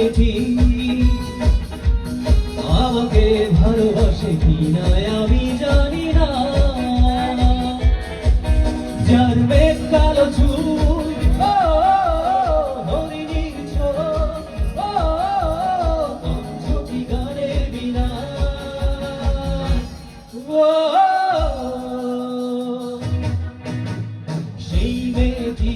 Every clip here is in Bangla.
মেয়েটি আমাকে ভালোবাসে কিনা আমি জানি না। যার মেঘ কালো চুল, হরিণীর চোখ, কণ্ঠটি গানের বিনা, সেই মেয়েটি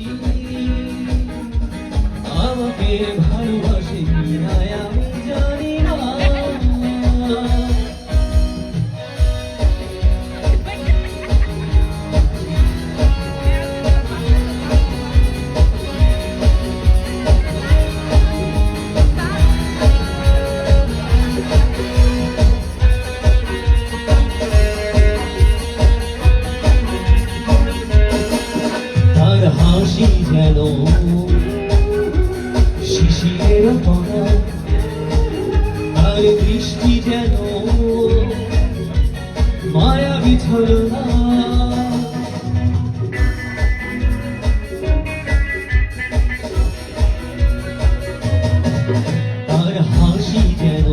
আমাকে ভালোবাসে কিনা আমি জানি না। তার হাসি যেন শিশিরের কণা, আর বৃষ্টি যেন মায়াবী ছলনা। তার হাসি যেন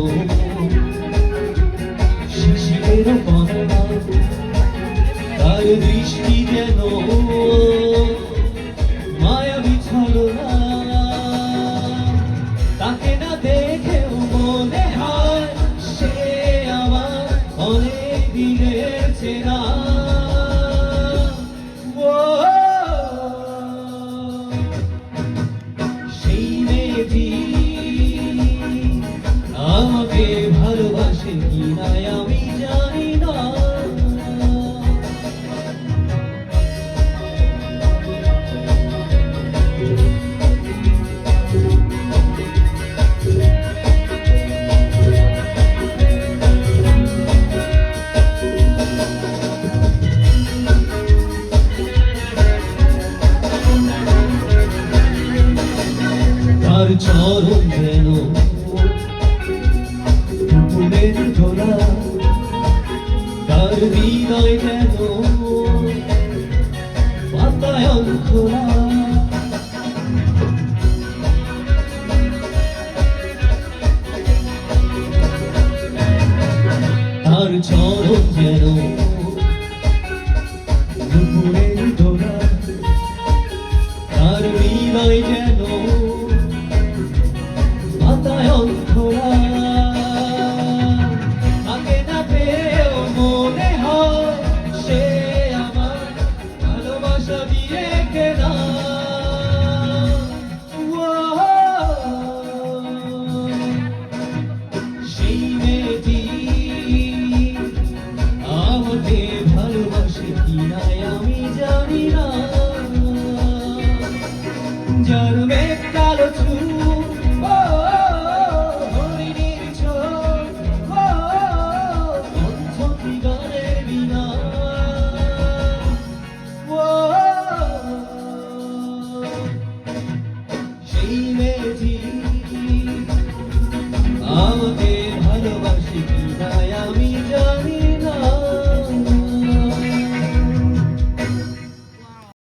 শিশিরের কণা, তার দৃষ্টি যেন মায়াবী ছলনা। তাকে না দেখেও মনে হয় সে আমার অনেক দিনের চেনা। সেই মেয়েটি আমাকে ভালোবাসে কিনা আমি জানি না। তার চরণ যেন ফুলের তোলা, তার হৃদয় যেন বাতায়ন খোলা। তার চরণ যেন ফুলের তোলা, তার হৃদয় যেন বাতায়ন খোলা। তাকে না পেয়েও মনে হয় সে আমার ভালোবাসা দিয়ে কেনা। সেই মেয়েটি আমাকে ভালোবাসে কিনা আমি জানি না। যার মেঘ কালো চুল,